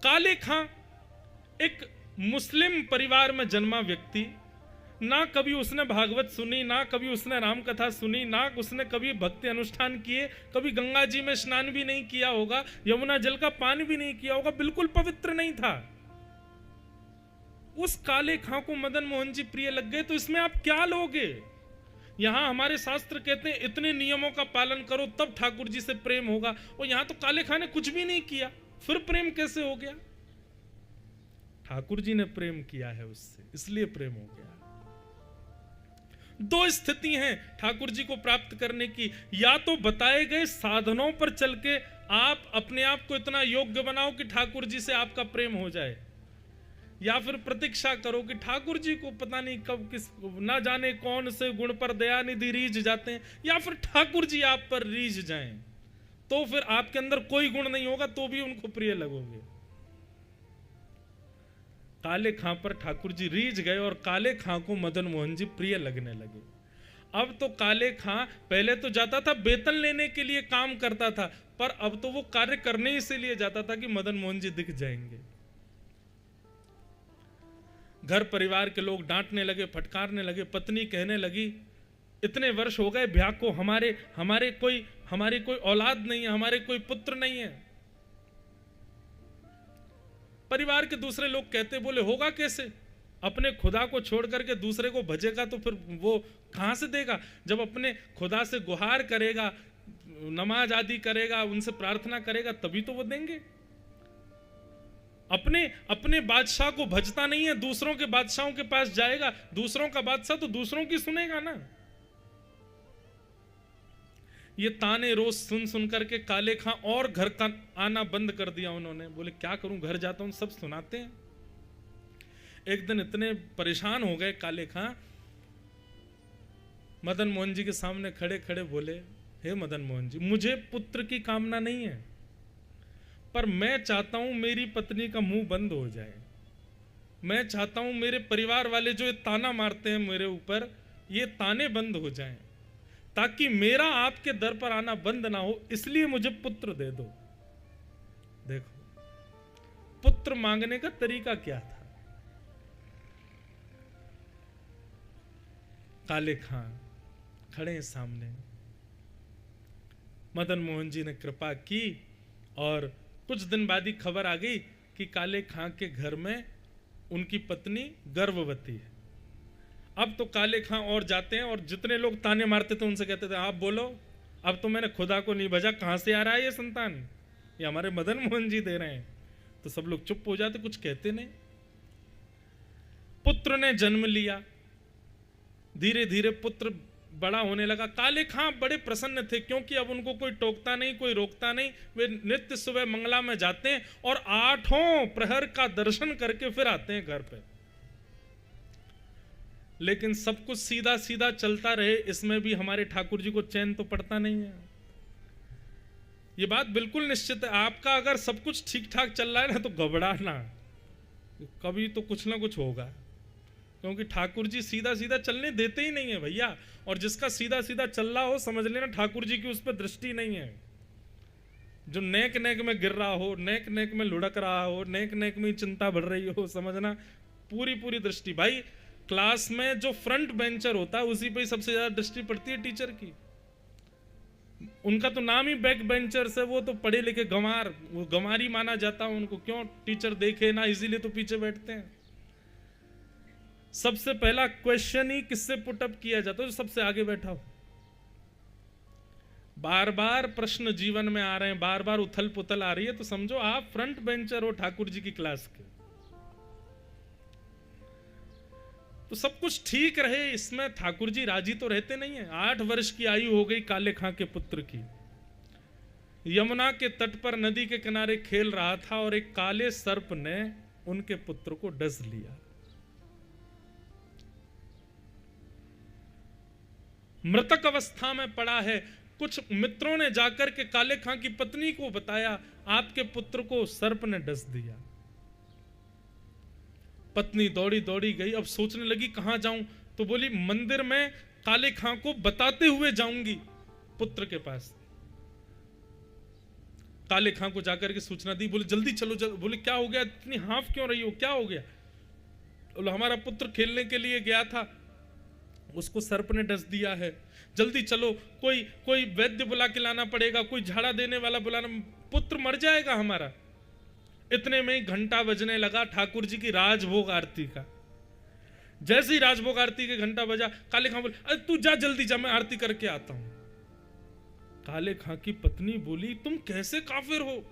काले खां एक मुस्लिम परिवार में जन्मा व्यक्ति, ना कभी उसने भागवत सुनी, ना कभी उसने राम कथा सुनी, ना उसने कभी भक्ति अनुष्ठान किए, कभी गंगा जी में स्नान भी नहीं किया होगा, यमुना जल का पान भी नहीं किया होगा, बिल्कुल पवित्र नहीं था। उस काले खां को मदन मोहन जी प्रिय लग गए, तो इसमें आप क्या लोगे? यहां हमारे शास्त्र कहते हैं इतने नियमों का पालन करो तब ठाकुर जी से प्रेम होगा, और यहां तो काले खां ने कुछ भी नहीं किया, फिर प्रेम कैसे हो गया? ठाकुर जी ने प्रेम किया है उससे, इसलिए प्रेम हो गया। दो स्थिति हैं ठाकुर जी को प्राप्त करने की, या तो बताए गए साधनों पर चल के आप अपने आप को इतना योग्य बनाओ कि ठाकुर जी से आपका प्रेम हो जाए, या फिर प्रतीक्षा करो कि ठाकुर जी को पता नहीं कब किस ना जाने कौन से गुण पर दयानिधि रीझ जाते हैं, या फिर ठाकुर जी आप पर रीझ जाएं, तो फिर आपके अंदर कोई गुण नहीं होगा तो भी उनको प्रिय लगोगे। काले खां पर ठाकुर जी रीझ गए और काले खां को मदन मोहन जी प्रिय लगने लगे। अब तो काले खां पहले तो जाता था वेतन लेने के लिए, काम करता था, पर अब तो वो कार्य करने ही से लिए जाता था कि मदन मोहन जी दिख जाएंगे। घर परिवार के लोग डांटने लगे, फटकारने लगे, पत्नी कहने लगी इतने वर्ष हो गए ब्याह को, हमारी कोई औलाद नहीं है, हमारे कोई पुत्र नहीं है। परिवार के दूसरे लोग कहते, बोले होगा कैसे? अपने खुदा को छोड़ करके दूसरे को भजेगा तो फिर वो कहां से देगा? जब अपने खुदा से गुहार करेगा, नमाज आदि करेगा, उनसे प्रार्थना करेगा, तभी तो वो देंगे। अपने बादशाह को भजता नहीं है, दूसरों के बादशाहों के पास जाएगा, दूसरों का बादशाह तो दूसरों की सुनेगा ना। ये ताने रोज सुन सुन करके काले खां और घर का आना बंद कर दिया उन्होंने। बोले क्या करूं, घर जाता हूं, सब सुनाते हैं। एक दिन इतने परेशान हो गए काले खां, मदन मोहन जी के सामने खड़े खड़े बोले, हे मदन मोहन जी, मुझे पुत्र की कामना नहीं है, पर मैं चाहता हूं मेरी पत्नी का मुंह बंद हो जाए। मैं चाहता हूं मेरे परिवार वाले जो ये ताना मारते हैं मेरे ऊपर, ये ताने बंद हो जाएं, ताकि मेरा आपके दर पर आना बंद ना हो, इसलिए मुझे पुत्र दे दो। देखो पुत्र मांगने का तरीका क्या था। काले खां खड़े हैं सामने, मदन मोहन जी ने कृपा की और कुछ दिन बाद ही खबर आ गई कि काले खां के घर में उनकी पत्नी गर्भवती है। अब तो काले खां और जाते हैं और जितने लोग ताने मारते थे उनसे कहते थे, आप बोलो, अब तो मैंने खुदा को नहीं भजा, कहां से आ रहा है ये संतान? ये हमारे मदन मोहन जी दे रहे हैं। तो सब लोग चुप हो जाते, कुछ कहते नहीं। पुत्र ने जन्म लिया, धीरे धीरे पुत्र बड़ा होने लगा। काले खां बड़े प्रसन्न थे, क्योंकि अब उनको कोई टोकता नहीं, कोई रोकता नहीं। वे नित्य सुबह मंगला में जाते हैं और 8 प्रहर का दर्शन करके फिर आते हैं घर पे। लेकिन सब कुछ सीधा सीधा चलता रहे, इसमें भी हमारे ठाकुर जी को चैन तो पड़ता नहीं है। ये बात बिल्कुल निश्चित है, आपका अगर सब कुछ ठीक ठाक चल रहा है ना, तो घबराना, कभी तो कुछ ना कुछ होगा, क्योंकि ठाकुर जी सीधा सीधा चलने देते ही नहीं है भैया। और जिसका सीधा सीधा चल रहा हो, समझ लेना ठाकुर जी की उस पर दृष्टि नहीं है। जो नेक नेक में गिर रहा हो, नेक नेक में लुढ़क रहा हो, नेक नेक में चिंता बढ़ रही हो, समझना पूरी पूरी दृष्टि। भाई क्लास में जो फ्रंट बेंचर होता है उसी पे ही सबसे ज्यादा दृष्टि पड़ती है टीचर की। उनका तो नाम ही बैक बेंचर्स है, वो तो पढ़े लिखे गंवार, वो गंवारी माना जाता है उनको। क्यों? टीचर देखे ना, इसीलिए तो पीछे बैठते हैं। सबसे पहला क्वेश्चन ही किससे पुटअप किया जाता है? जो सबसे आगे बैठा हो। बार बार प्रश्न जीवन में आ रहे हैं, बार बार उथल पुथल आ रही है, तो समझो आप फ्रंट बेंचर हो ठाकुर जी की क्लास के। तो सब कुछ ठीक रहे, इसमें ठाकुर जी राजी तो रहते नहीं है। 8 वर्ष की आयु हो गई काले खां के पुत्र की। यमुना के तट पर नदी के किनारे खेल रहा था और एक काले सर्प ने उनके पुत्र को डस लिया। मृतक अवस्था में पड़ा है। कुछ मित्रों ने जाकर के काले खां की पत्नी को बताया, आपके पुत्र को सर्प ने डस दिया। पत्नी दौड़ी दौड़ी गई, अब सोचने लगी कहां जाऊं, तो बोली मंदिर में काले खां को बताते हुए जाऊंगी पुत्र के पास। काले खां को जाकर के सूचना दी, बोले जल्दी चलो बोले क्या हो गया, इतनी हाँफ क्यों रही हो, क्या हो गया? बोले हमारा पुत्र खेलने के लिए गया था, उसको सर्प ने डस दिया है, जल्दी चलो, कोई वैद्य बुला के लाना पड़ेगा, कोई झाड़ा देने वाला बुलाना, पुत्र मर जाएगा हमारा। इतने में ही घंटा बजने लगा ठाकुर जी की राजभोग आरती का। जैसे ही राजभोग आरती के घंटा बजा, काले खां बोले अरे तू जा जल्दी जा, मैं आरती करके आता हूं। काले खां की पत्नी बोली तुम कैसे काफिर हो,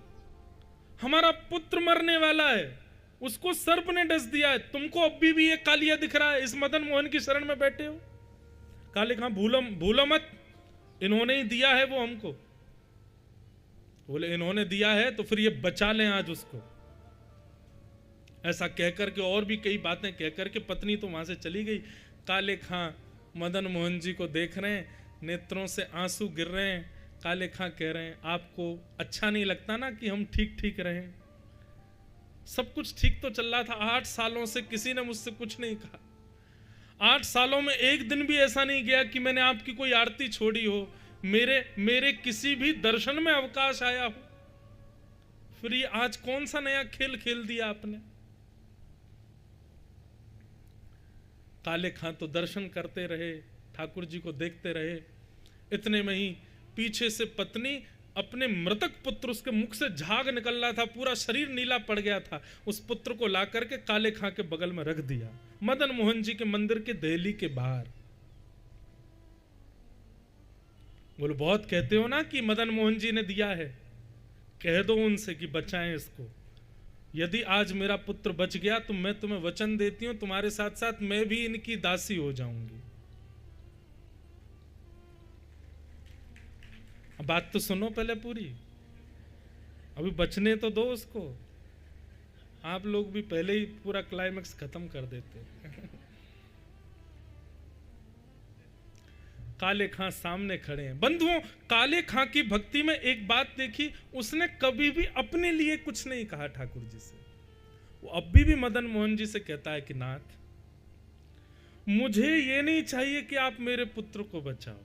हमारा पुत्र मरने वाला है, उसको सर्प ने डस दिया है, तुमको अभी भी ये कालिया दिख रहा है, इस मदन मोहन की शरण में बैठे हो। काले खां भूलो मत, इन्होंने ही दिया है वो हमको। बोले इन्होंने दिया है तो फिर ये बचा लें आज उसको। ऐसा कहकर के और भी कई बातें कहकर के पत्नी तो वहां से चली गई। काले खां मदन मोहन जी को देख रहे हैं, नेत्रों से आंसू गिर रहे हैं। काले खां कह रहे हैं आपको अच्छा नहीं लगता ना कि हम ठीक ठीक रहें? सब कुछ ठीक तो चल रहा था, 8 सालों से किसी ने मुझसे कुछ नहीं कहा, 8 सालों में एक दिन भी ऐसा नहीं गया कि मैंने आपकी कोई आरती छोड़ी हो, मेरे किसी भी दर्शन में अवकाश आया हो, फिर ये आज कौन सा नया खेल खेल दिया आपने? काले खां तो दर्शन करते रहे, ठाकुर जी को देखते रहे। इतने में ही पीछे से पत्नी अपने मृतक पुत्र, उसके मुख से झाग निकल रहा था, पूरा शरीर नीला पड़ गया था, उस पुत्र को ला करके काले खां के बगल में रख दिया, मदन मोहन जी के मंदिर के देहली के बाहर। बोलो बहुत कहते हो ना कि मदन मोहन जी ने दिया है, कह दो उनसे कि बचाएं इसको। यदि आज मेरा पुत्र बच गया तो मैं तुम्हें वचन देती हूं, तुम्हारे साथ साथ मैं भी इनकी दासी हो जाऊंगी। बात तो सुनो पहले पूरी, अभी बचने तो दो उसको। आप लोग भी पहले ही पूरा क्लाइमेक्स खत्म कर देते। काले खां सामने खड़े हैं। बंधुओं, काले खां की भक्ति में एक बात देखी, उसने कभी भी अपने लिए कुछ नहीं कहा ठाकुर जी से। वो अभी भी मदन मोहन जी से कहता है कि नाथ, मुझे ये नहीं चाहिए कि आप मेरे पुत्र को बचाओ,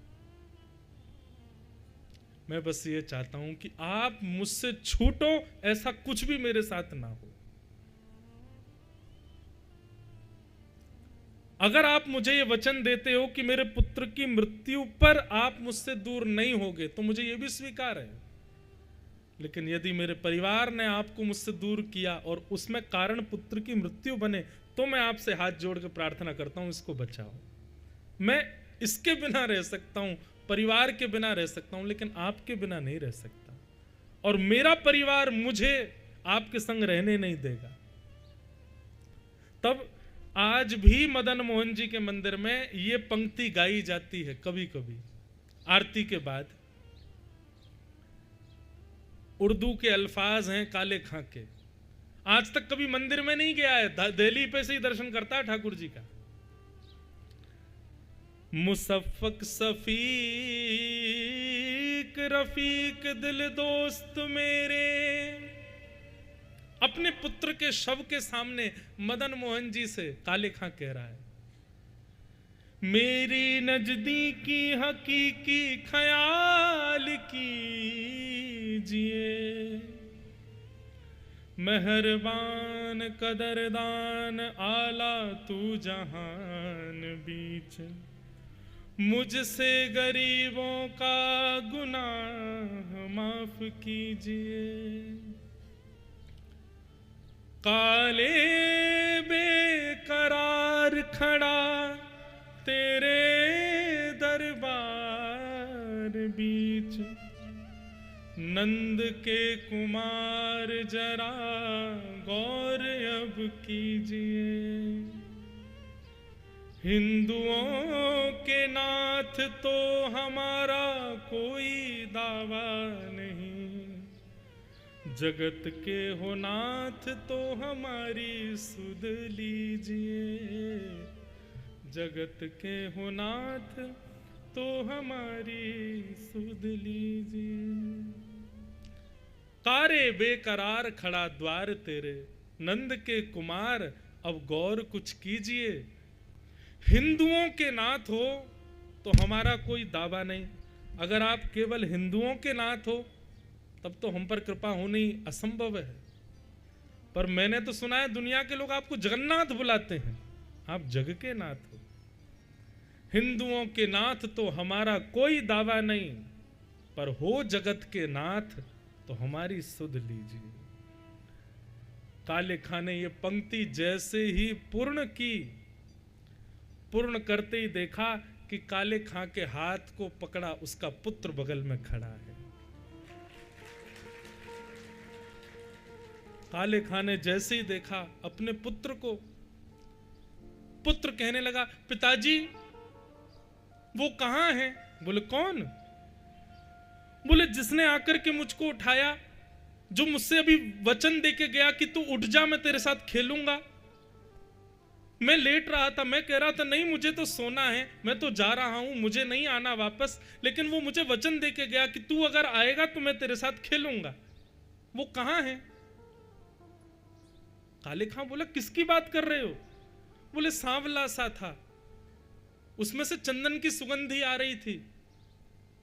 मैं बस ये चाहता हूं कि आप मुझसे छूटो, ऐसा कुछ भी मेरे साथ ना हो। अगर आप मुझे ये वचन देते हो कि मेरे पुत्र की मृत्यु पर आप मुझसे दूर नहीं होगे तो मुझे ये भी स्वीकार है, लेकिन यदि मेरे परिवार ने आपको मुझसे दूर किया और उसमें कारण पुत्र की मृत्यु बने तो मैं आपसे हाथ जोड़ के प्रार्थना करता हूं, इसको बचाओ। मैं इसके बिना रह सकता हूं, परिवार के बिना रह सकता हूं, लेकिन आपके बिना नहीं रह सकता, और मेरा परिवार मुझे आपके संग रहने नहीं देगा। तब आज भी मदन मोहन जी के मंदिर में ये पंक्ति गाई जाती है कभी कभी आरती के बाद। उर्दू के अल्फाज हैं काले खां के। आज तक कभी मंदिर में नहीं गया है, दिल्ली पे से ही दर्शन करता है ठाकुर जी का। मुसफ़्फ़क़ सफ़ीक रफ़ीक दिल दोस्त मेरे, अपने पुत्र के शव के सामने मदन मोहन जी से काले खां कह रहा है, मेरी नजदीकी हकीकी ख्याल कीजिए, मेहरबान कदरदान आला तू जहान बीच, मुझसे गरीबों का गुनाह माफ कीजिए। काले बेकरार खड़ा तेरे दरबार बीच, नंद के कुमार जरा गौर अब कीजिए। हिंदुओं के नाथ तो हमारा कोई दावा नहीं, जगत के हो नाथ तो हमारी सुध लीजिए, जगत के हो नाथ तो हमारी सुध लीजिए। कारे बेकरार खड़ा द्वार तेरे, नंद के कुमार अब गौर कुछ कीजिए। हिंदुओं के नाथ हो तो हमारा कोई दावा नहीं, अगर आप केवल हिंदुओं के नाथ हो तब तो हम पर कृपा होनी असंभव है। पर मैंने तो सुना है दुनिया के लोग आपको जगन्नाथ बुलाते हैं, आप जग के नाथ हो। हिंदुओं के नाथ तो हमारा कोई दावा नहीं, पर हो जगत के नाथ तो हमारी सुध लीजिए। काले खां ने ये पंक्ति जैसे ही पूर्ण की, पूर्ण करते ही देखा कि काले खां के हाथ को पकड़ा उसका पुत्र बगल में खड़ा है। काले खां ने जैसे ही देखा अपने पुत्र को, पुत्र कहने लगा, पिताजी वो कहां है? बोले कौन? बोले जिसने आकर के मुझको उठाया, जो मुझसे अभी वचन देके गया कि तू उठ जा, मैं तेरे साथ खेलूंगा। मैं लेट रहा था, मैं कह रहा था नहीं मुझे तो सोना है, मैं तो जा रहा हूं, मुझे नहीं आना वापस, लेकिन वो मुझे वचन देके गया कि तू अगर आएगा तो मैं तेरे साथ खेलूंगा। वो कहां है? काले खां बोला किसकी बात कर रहे हो? बोले सांवला सा था, उसमें से चंदन की सुगंधी आ रही थी,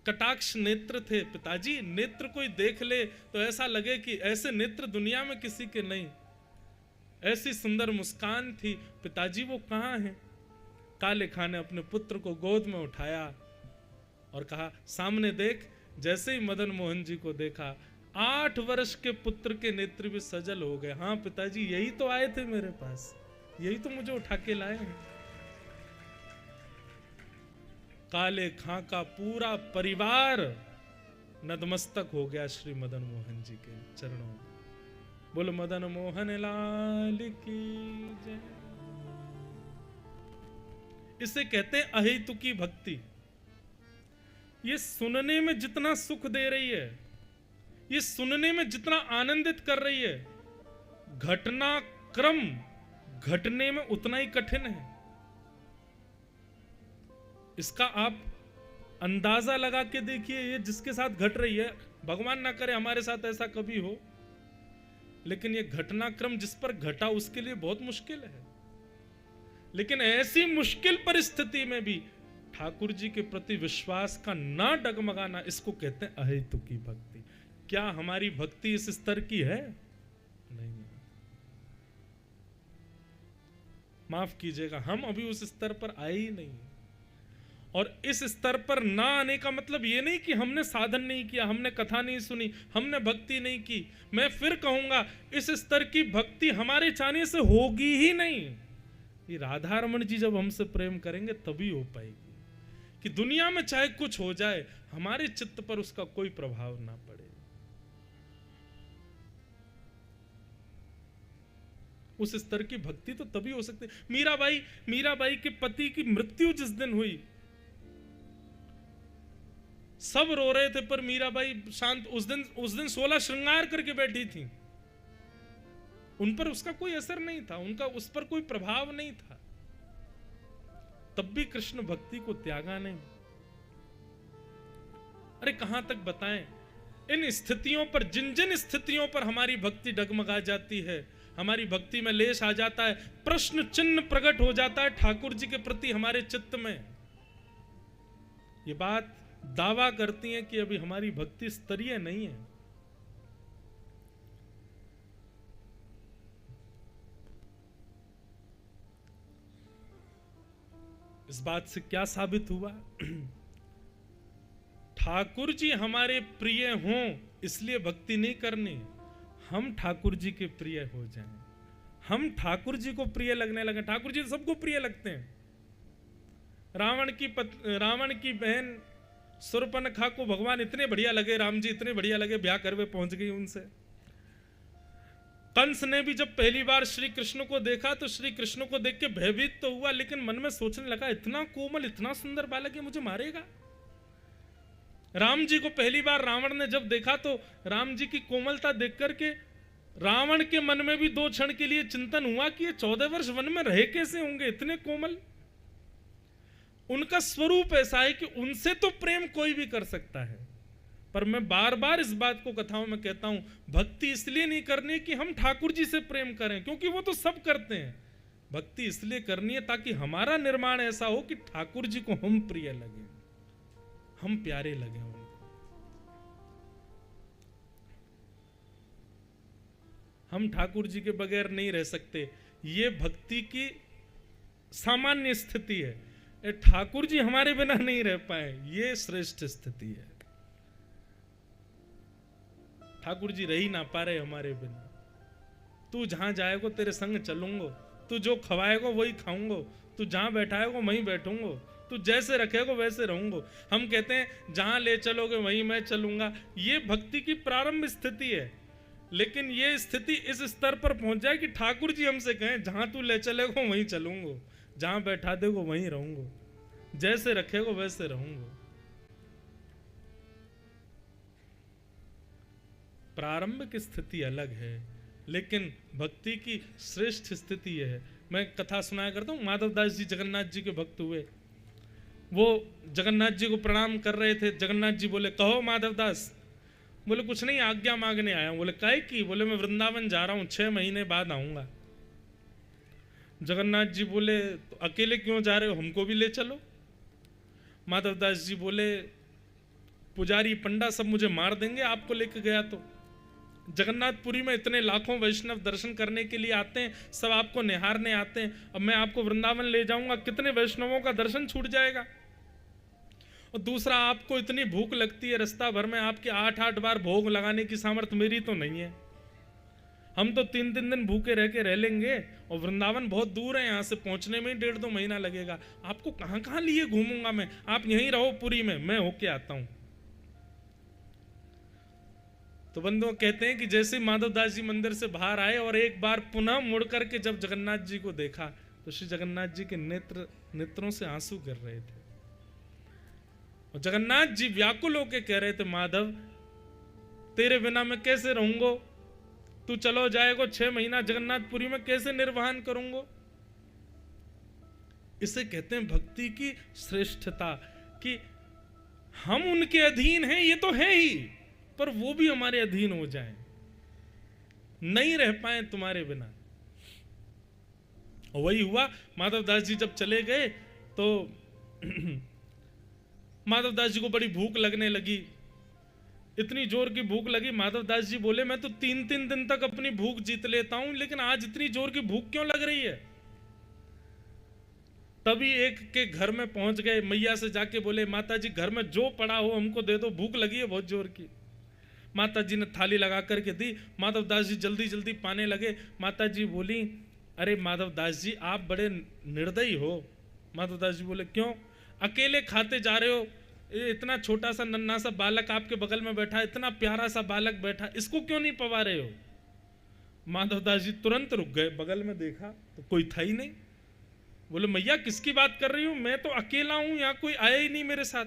कटाक्ष नेत्र थे। पिताजी नेत्र कोई देख ले तो ऐसा लगे कि ऐसे नेत्र दुनिया में किसी के नहीं, ऐसी सुंदर मुस्कान थी। पिताजी वो कहां है? काले खां ने अपने पुत्र को गोद में उठाया और कहा सामने देख। जैसे ही मदन मोहन जी को देखा, 8 वर्ष के पुत्र के नेत्र भी सजल हो गए। हाँ पिताजी यही तो आए थे मेरे पास, यही तो मुझे उठा के लाए हैं। काले खां का पूरा परिवार नतमस्तक हो गया श्री मदन मोहन जी के चरणों में। बोलो मदन मोहन लाल की जय। इसे कहते हैं अहेतुकी भक्ति। ये सुनने में जितना सुख दे रही है, ये सुनने में जितना आनंदित कर रही है, घटनाक्रम घटने में उतना ही कठिन है। इसका आप अंदाजा लगा के देखिए, ये जिसके साथ घट रही है, भगवान ना करे हमारे साथ ऐसा कभी हो, लेकिन ये घटनाक्रम जिस पर घटा उसके लिए बहुत मुश्किल है। लेकिन ऐसी मुश्किल परिस्थिति में भी ठाकुर जी के प्रति विश्वास का ना डगमगाना, इसको कहते हैं अहेतुकी भक्ति। क्या हमारी भक्ति इस स्तर की है? नहीं, माफ कीजिएगा, हम अभी उस स्तर पर आए ही नहीं। और इस स्तर पर ना आने का मतलब ये नहीं कि हमने साधन नहीं किया, हमने कथा नहीं सुनी, हमने भक्ति नहीं की। मैं फिर कहूंगा इस स्तर की भक्ति हमारे चाहने से होगी ही नहीं। ये राधा रमण जी जब हमसे प्रेम करेंगे तभी हो पाएगी। कि दुनिया में चाहे कुछ हो जाए, हमारे चित्त पर उसका कोई प्रभाव ना पड़े। उस स्तर की भक्ति तो तभी हो सकती है। मीराबाई के पति की मृत्यु जिस दिन हुई, सब रो रहे थे, पर मीराबाई शांत। उस दिन 16 श्रृंगार करके बैठी थी, उन पर उसका कोई असर नहीं था, उनका उस पर कोई प्रभाव नहीं था, तब भी कृष्ण भक्ति को त्यागा नहीं। अरे कहां तक बताएं, इन स्थितियों पर, जिन जिन स्थितियों पर हमारी भक्ति डगमगा जाती है, हमारी भक्ति में लेश आ जाता है, प्रश्न चिन्ह प्रकट हो जाता है ठाकुर जी के प्रति हमारे चित्त में। ये बात दावा करती है कि अभी हमारी भक्ति स्तरीय नहीं है। इस बात से क्या साबित हुआ? ठाकुर जी हमारे प्रिय हों इसलिए भक्ति नहीं करनी, हम ठाकुर जी के प्रिय हो जाएं, हम ठाकुर जी को प्रिय लगने लगे। ठाकुर जी सबको प्रिय लगते हैं। रावण की बहन सुर्पनखा को भगवान इतने बढ़िया लगे, राम जी इतने बढ़िया लगे, ब्याह करवे पहुंच गई उनसे। कंस ने भी जब पहली बार श्री कृष्ण को देखा तो श्री कृष्ण को देख के भयभीत तो हुआ, लेकिन मन में सोचने लगा इतना कोमल, इतना सुंदर बालक है, मुझे मारेगा। राम जी को पहली बार रावण ने जब देखा तो राम जी की कोमलता देख करके रावण के मन में भी 2 क्षण के लिए चिंतन हुआ कि ये 14 वर्ष वन में रहे कैसे होंगे, इतने कोमल। उनका स्वरूप ऐसा है कि उनसे तो प्रेम कोई भी कर सकता है। पर मैं बार बार इस बात को कथाओं में कहता हूं, भक्ति इसलिए नहीं करनी कि हम ठाकुर जी से प्रेम करें, क्योंकि वो तो सब करते हैं। भक्ति इसलिए करनी है ताकि हमारा निर्माण ऐसा हो कि ठाकुर जी को हम प्रिय लगे, हम प्यारे लगे उनको। हम ठाकुर जी के बगैर नहीं रह सकते। ये भक्ति की सामान्य स्थिति है। ये ठाकुर जी हमारे बिना नहीं रह पाए, ये श्रेष्ठ स्थिति है। ठाकुर जी रह ही ना पा रहे हमारे बिना। तू जहां जाएगो तेरे संग चलूंगो, तू जो खवाएगो वही खाऊंगो, तू जहां बैठाएगो वहीं बैठूंगो, तू जैसे रखेगो वैसे रहूंगो। हम कहते हैं जहां ले चलोगे वहीं मैं चलूंगा। ये भक्ति की प्रारंभ स्थिति है, लेकिन ये स्थिति इस स्तर पर पहुंच जाए कि ठाकुर जी हमसे कहें जहां तू ले चलेगो वहीं चलूंगो, जहां बैठा देगो वहीं रहूंगो, जैसे रखेगो वैसे रहूंगो। प्रारंभिक स्थिति अलग है, लेकिन भक्ति की श्रेष्ठ स्थिति यह है। मैं कथा सुनाया करता हूँ। माधवदास जी जगन्नाथ जी के भक्त हुए। वो जगन्नाथ जी को प्रणाम कर रहे थे। जगन्नाथ जी बोले, कहो माधवदास। बोले, कुछ नहीं, आज्ञा मांगने आया हूं। बोले, काहे की? बोले, मैं वृंदावन जा रहा हूं, 6 महीने बाद आऊंगा। जगन्नाथ जी बोले, तो अकेले क्यों जा रहे हो, हमको भी ले चलो। माधवदास जी बोले, पुजारी पंडा सब मुझे मार देंगे आपको लेके गया तो। जगन्नाथपुरी में इतने लाखों वैष्णव दर्शन करने के लिए आते हैं, सब आपको निहारने आते हैं। अब मैं आपको वृंदावन ले जाऊंगा, कितने वैष्णवों का दर्शन छूट जाएगा। और दूसरा, आपको इतनी भूख लगती है, रास्ता भर में आपके 8-8 बार भोग लगाने की सामर्थ्य मेरी तो नहीं है। हम तो 3-3 दिन भूखे रह के रह लेंगे, और वृंदावन बहुत दूर है, यहाँ से पहुंचने में ही 1.5-2 महीना लगेगा। आपको कहाँ कहाँ लिए घूमूंगा मैं, आप यहीं रहो पुरी में, मैं होके आता हूं। तो बंधुओं, कहते हैं कि जैसे माधवदास जी मंदिर से बाहर आए और एक बार पुनः मुड़ करके जब जगन्नाथ जी को देखा, तो श्री जगन्नाथ जी के नेत्रों से आंसू गिर रहे थे। और जगन्नाथ जी व्याकुल होकर कह रहे थे, माधव तेरे बिना मैं कैसे रहूंगो, तू चलो जाएगो 6 महीना जगन्नाथपुरी में कैसे निर्वहन करूंगो। इसे कहते हैं भक्ति की श्रेष्ठता, कि हम उनके अधीन हैं, ये तो है ही, पर वो भी हमारे अधीन हो जाएं, नहीं रह पाए तुम्हारे बिना। और वही हुआ। माधवदास जी जब चले गए तो माधवदास जी को बड़ी भूख लगने लगी, इतनी जोर की भूख लगी। माधवदास जी बोले, मैं तो 3-3 दिन तक अपनी भूख जीत लेता हूं, लेकिन आज इतनी जोर की भूख क्यों लग रही है। तभी एक के घर में पहुंच गए, मैया से जाके बोले, माता जी घर में जो पड़ा हो हमको दे दो, भूख लगी है बहुत जोर की। माता जी ने थाली लगा करके दी। माधवदास जी जल्दी जल्दी पाने लगे। माता जी बोली, अरे माधवदास जी आप बड़े निर्दयी हो। माधवदास जी बोले, क्यों? अकेले खाते जा रहे हो, इतना छोटा सा नन्हा सा बालक आपके बगल में बैठा, इतना प्यारा सा बालक बैठा, इसको क्यों नहीं पवा रहे हो। माधवदास जी तुरंत रुक गए, बगल में देखा तो कोई था ही नहीं। बोले, मैया किसकी बात कर रही हूं, मैं तो अकेला हूं, यहाँ कोई आया ही नहीं मेरे साथ।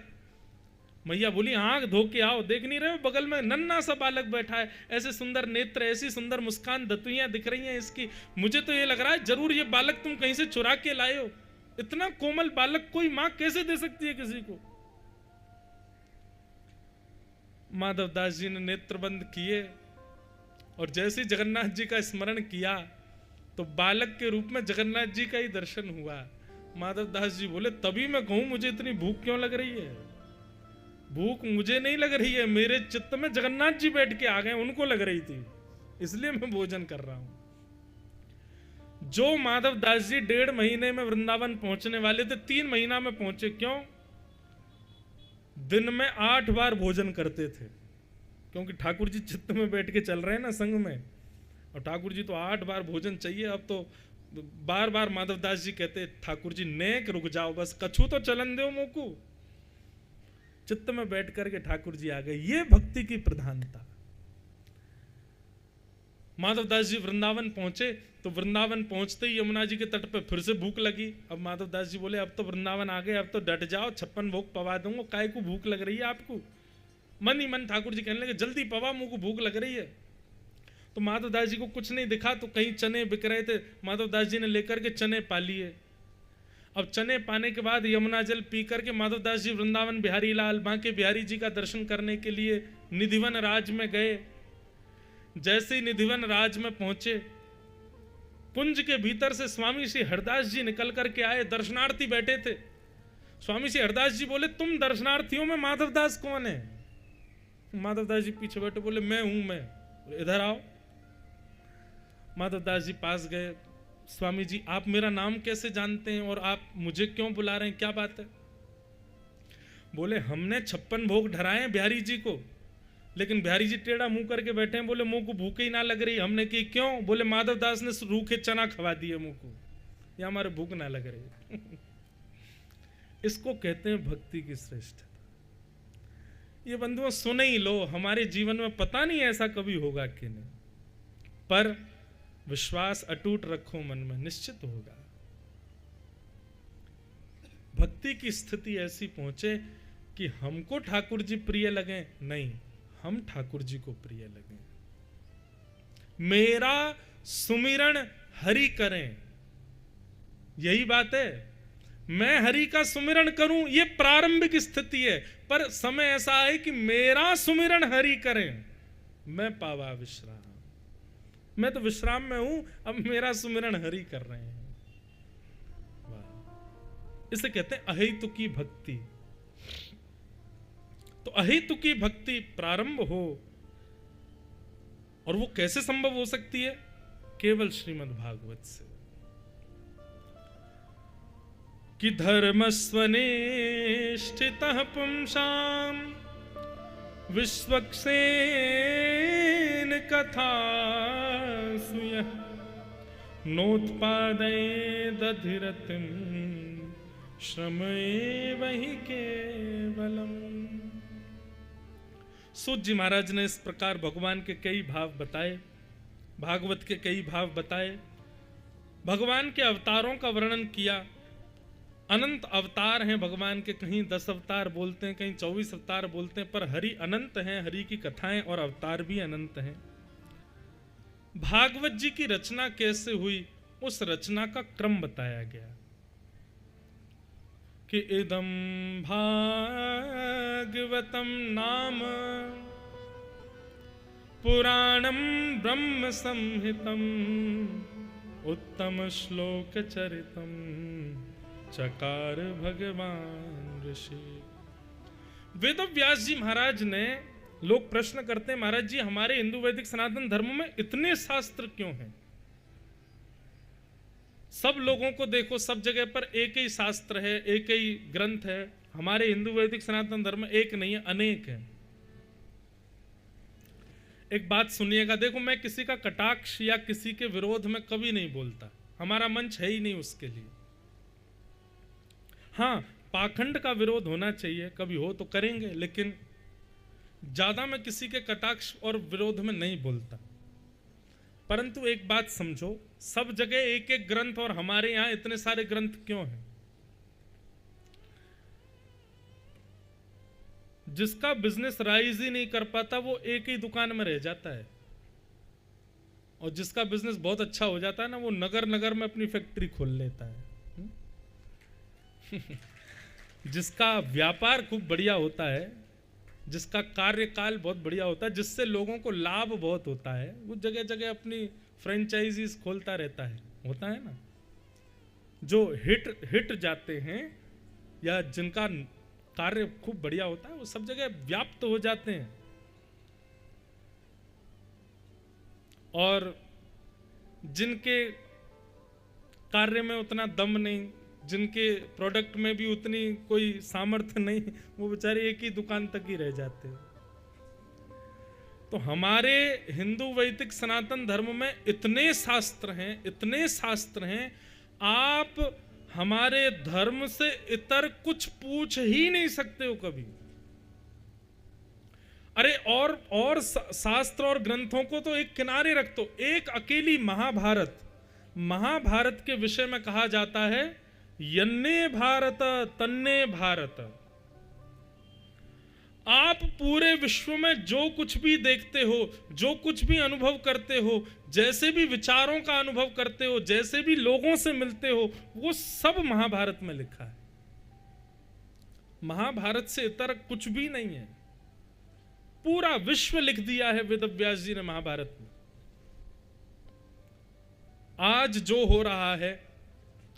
मैया बोली, आंख धो के आओ, देख नहीं रहे हो बगल में नन्हा सा बालक बैठा है, ऐसे सुंदर नेत्र, ऐसी सुंदर मुस्कान, दतुइयां दिख रही हैं इसकी। मुझे तो ये लग रहा है जरूर ये बालक तुम कहीं से चुरा के लाए हो। इतना कोमल बालक कोई मां कैसे दे सकती है किसी को। माधवदास जी ने नेत्र बंद किए और जैसे जगन्नाथ जी का स्मरण किया तो बालक के रूप में जगन्नाथ जी का ही दर्शन हुआ। माधवदास जी बोले, तभी मैं कहूं मुझे इतनी भूख क्यों लग रही है। भूख मुझे नहीं लग रही है, मेरे चित्त में जगन्नाथ जी बैठ के आ गए, उनको लग रही थी, इसलिए मैं भोजन कर रहा हूं। जो माधवदास जी 1.5 महीने में वृंदावन पहुंचने वाले थे, 3 महीना में पहुंचे। क्यों? दिन में 8 बार भोजन करते थे, क्योंकि ठाकुर जी चित्त में बैठ के चल रहे हैं ना संग में, और ठाकुर जी तो 8 बार भोजन चाहिए। अब तो बार बार माधवदास जी कहते, ठाकुर जी नेक रुक जाओ, बस कछु तो चलन दो मोकू। चित्त में बैठ करके ठाकुर जी आ गए। ये भक्ति की प्रधानता। माधवदास जी वृंदावन पहुंचे तो वृंदावन पहुंचते ही यमुना जी के तट पे फिर से भूख लगी। अब माधवदास जी बोले, अब तो वृंदावन आ गए, अब तो डट जाओ, 56 भोग पवा दूंगा, काय को भूख लग रही है आपको। मन ही मन ठाकुर जी कहने लगे, जल्दी पवा, मुझको भूख लग रही है। तो माधवदास जी को कुछ नहीं दिखा, तो कहीं चने बिक रहे थे, माधवदास जी ने लेकर के चने पा लिए। अब चने पाने के बाद यमुना जल पी करके माधवदास जी वृंदावन बिहारी लाल बांके बिहारी जी का दर्शन करने के लिए निधिवन राज में गए। जैसे ही निधिवन राज में पहुंचे, कुंज के भीतर से स्वामी श्री हरदास जी निकल करके आए, दर्शनार्थी बैठे थे। स्वामी श्री हरदास जी बोले, तुम दर्शनार्थियों में माधवदास कौन है? माधवदास जी पीछे बैठे, बोले, मैं हूं, मैं। इधर आओ। माधवदास जी पास गए, स्वामी जी आप मेरा नाम कैसे जानते हैं और आप मुझे क्यों बुला रहे हैं, क्या बात है? बोले हमने 56 भोग धराए हैं बिहारी जी को, लेकिन बिहारी जी टेढ़ा मुंह करके बैठे हैं। बोले मुंह को भूख ही ना लग रही। हमने की क्यों? बोले माधवदास ने रूखे चना खवा दिए मुंह को, या हमारे भूख ना लग रही। इसको कहते हैं भक्ति की श्रेष्ठता। ये बंधुओं सुन ही लो, हमारे जीवन में पता नहीं ऐसा कभी होगा कि नहीं, पर विश्वास अटूट रखो मन में, निश्चित होगा। भक्ति की स्थिति ऐसी पहुंचे कि हमको ठाकुर जी प्रिय लगे, नहीं हम ठाकुर जी को प्रिय लगे। मेरा सुमिरन हरि करें, यही बात है। मैं हरि का सुमिरन करूं, ये प्रारंभिक स्थिति है, पर समय ऐसा है कि मेरा सुमिरन हरि करें, मैं पावा विश्राम। मैं तो विश्राम में हूं, अब मेरा सुमिरन हरि कर रहे हैं। इसे कहते हैं अहेतुकी भक्ति। तो अहेतुकी भक्ति प्रारंभ हो, और वो कैसे संभव हो सकती है? केवल श्रीमद् भागवत से। कि धर्मस्वनिष्ठितः पुंसां विश्वक्सेन कथा सुयः नोत्पादयेदधिरतिं श्रमेव हि केवलम्। सूत जी महाराज ने इस प्रकार भगवान के कई भाव बताए, भागवत के कई भाव बताए, भगवान के अवतारों का वर्णन किया। अनंत अवतार हैं भगवान के, कहीं 10 अवतार बोलते हैं, कहीं 24 अवतार बोलते हैं, पर हरि अनंत हैं, हरि की कथाएं और अवतार भी अनंत हैं। भागवत जी की रचना कैसे हुई, उस रचना का क्रम बताया गया कि इदं भागवतम नाम पुराणम ब्रह्म संहितम उत्तम श्लोक चरितम चकार भगवान ऋषि। वेदव्यास जी महाराज ने, लोग प्रश्न करते हैं महाराज जी हमारे हिंदू वैदिक सनातन धर्म में इतने शास्त्र क्यों हैं? सब लोगों को देखो, सब जगह पर एक ही शास्त्र है, एक ही ग्रंथ है। हमारे हिंदू वैदिक सनातन धर्म में एक नहीं है, अनेक है। एक बात सुनिएगा, देखो मैं किसी का कटाक्ष या किसी के विरोध में कभी नहीं बोलता, हमारा मंच है ही नहीं उसके लिए। हाँ, पाखंड का विरोध होना चाहिए, कभी हो तो करेंगे, लेकिन ज्यादा मैं किसी के कटाक्ष और विरोध में नहीं बोलता। परंतु एक बात समझो, सब जगह एक एक ग्रंथ और हमारे यहां इतने सारे ग्रंथ क्यों हैं? जिसका बिजनेस राइज ही नहीं कर पाता वो एक ही दुकान में रह जाता है, और जिसका बिजनेस बहुत अच्छा हो जाता है ना, वो नगर नगर में अपनी फैक्ट्री खोल लेता है। जिसका व्यापार खूब बढ़िया होता है, जिसका कार्यकाल बहुत बढ़िया होता है, जिससे लोगों को लाभ बहुत होता है, वो जगह जगह अपनी फ्रेंचाइजीज खोलता रहता है, होता है ना। जो हिट जाते हैं या जिनका कार्य खूब बढ़िया होता है, वो सब जगह व्याप्त हो जाते हैं। और जिनके कार्य में उतना दम नहीं, जिनके प्रोडक्ट में भी उतनी कोई सामर्थ्य नहीं, वो बेचारे एक ही दुकान तक ही रह जाते हैं। तो हमारे हिंदू वैदिक सनातन धर्म में इतने शास्त्र हैं, इतने शास्त्र हैं, आप हमारे धर्म से इतर कुछ पूछ ही नहीं सकते हो कभी। अरे और शास्त्र और ग्रंथों को तो एक किनारे रख दो, एक अकेली महाभारत के विषय में कहा जाता है यन्ने भारत तन्ने भारत। आप पूरे विश्व में जो कुछ भी देखते हो, जो कुछ भी अनुभव करते हो, जैसे भी विचारों का अनुभव करते हो, जैसे भी लोगों से मिलते हो, वो सब महाभारत में लिखा है। महाभारत से इतर कुछ भी नहीं है, पूरा विश्व लिख दिया है वेदव्यास जी ने महाभारत में। आज जो हो रहा है,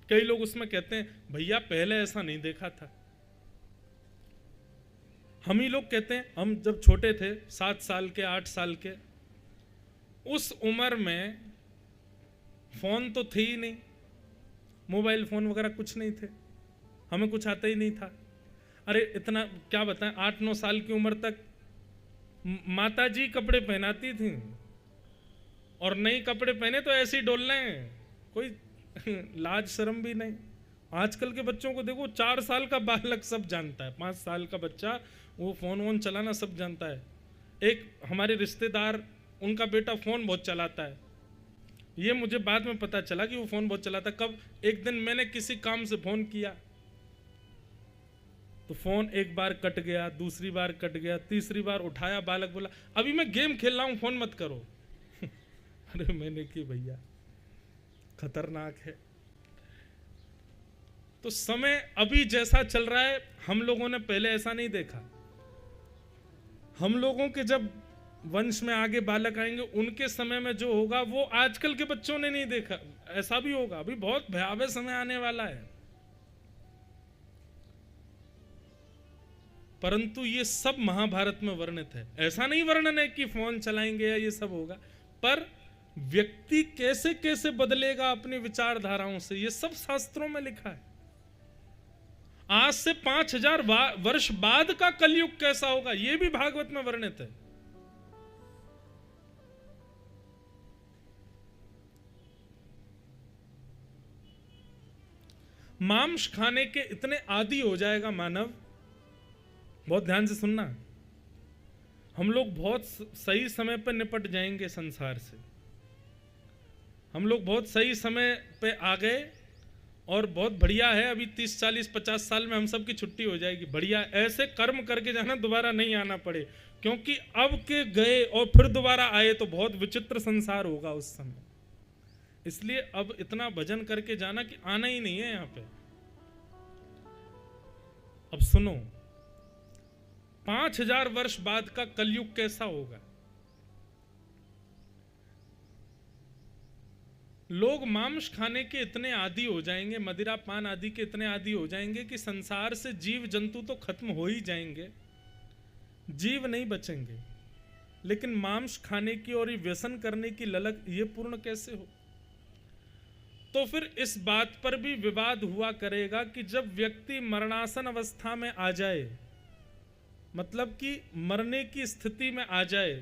कई लोग उसमें कहते हैं भैया पहले ऐसा नहीं देखा था। हम ही लोग कहते हैं, हम जब छोटे थे, 7 साल के 8 साल के, उस उम्र में फोन तो थे ही नहीं, मोबाइल फोन वगैरह कुछ नहीं थे, हमें कुछ आता ही नहीं था। अरे इतना क्या बताएं, 8-9 साल की उम्र तक माता जी कपड़े पहनाती थी, और नए कपड़े पहने तो ऐसे ही डोल रहे हैं, कोई लाज शर्म भी नहीं। आजकल के बच्चों को देखो, 4 साल का बालक सब जानता है, 5 साल का बच्चा वो फोन वोन चलाना सब जानता है। एक हमारे रिश्तेदार, उनका बेटा फोन बहुत चलाता है, ये मुझे बाद में पता चला कि वो फोन बहुत चलाता है। कब, एक दिन मैंने किसी काम से फोन किया तो फोन एक बार कट गया, दूसरी बार कट गया, तीसरी बार उठाया, बालक बोला अभी मैं गेम खेल रहा हूं, फोन मत करो। अरे मैंने कि भैया खतरनाक है। तो समय अभी जैसा चल रहा है, हम लोगों ने पहले ऐसा नहीं देखा। हम लोगों के जब वंश में आगे बालक आएंगे, उनके समय में जो होगा वो आजकल के बच्चों ने नहीं देखा। ऐसा भी होगा, अभी बहुत भयावह समय आने वाला है। परंतु ये सब महाभारत में वर्णित है। ऐसा नहीं वर्णन है कि फोन चलाएंगे या ये सब होगा, पर व्यक्ति कैसे कैसे बदलेगा अपनी विचारधाराओं से, ये सब शास्त्रों में लिखा है। आज से 5000 वर्ष बाद का कलयुग कैसा होगा, यह भी भागवत में वर्णित है। मांस खाने के इतने आदी हो जाएगा मानव, बहुत ध्यान से सुनना, हम लोग बहुत सही समय पर निपट जाएंगे संसार से। हम लोग बहुत सही समय पे आ गए और बहुत बढ़िया है। अभी 30, 40, 50 साल में हम सब की छुट्टी हो जाएगी। बढ़िया, ऐसे कर्म करके जाना, दोबारा नहीं आना पड़े, क्योंकि अब के गए और फिर दोबारा आए तो बहुत विचित्र संसार होगा उस समय। इसलिए अब इतना भजन करके जाना कि आना ही नहीं है यहां पे। अब सुनो, 5000 वर्ष बाद का कलयुग कैसा होगा। लोग मांस खाने के इतने आदी हो जाएंगे, मदिरा पान आदि के इतने आदी हो जाएंगे कि संसार से जीव जंतु तो खत्म हो ही जाएंगे, जीव नहीं बचेंगे, लेकिन मांस खाने की और ये व्यसन करने की ललक ये पूर्ण कैसे हो। तो फिर इस बात पर भी विवाद हुआ करेगा कि जब व्यक्ति मरणासन अवस्था में आ जाए, मतलब कि मरने की स्थिति में आ जाए,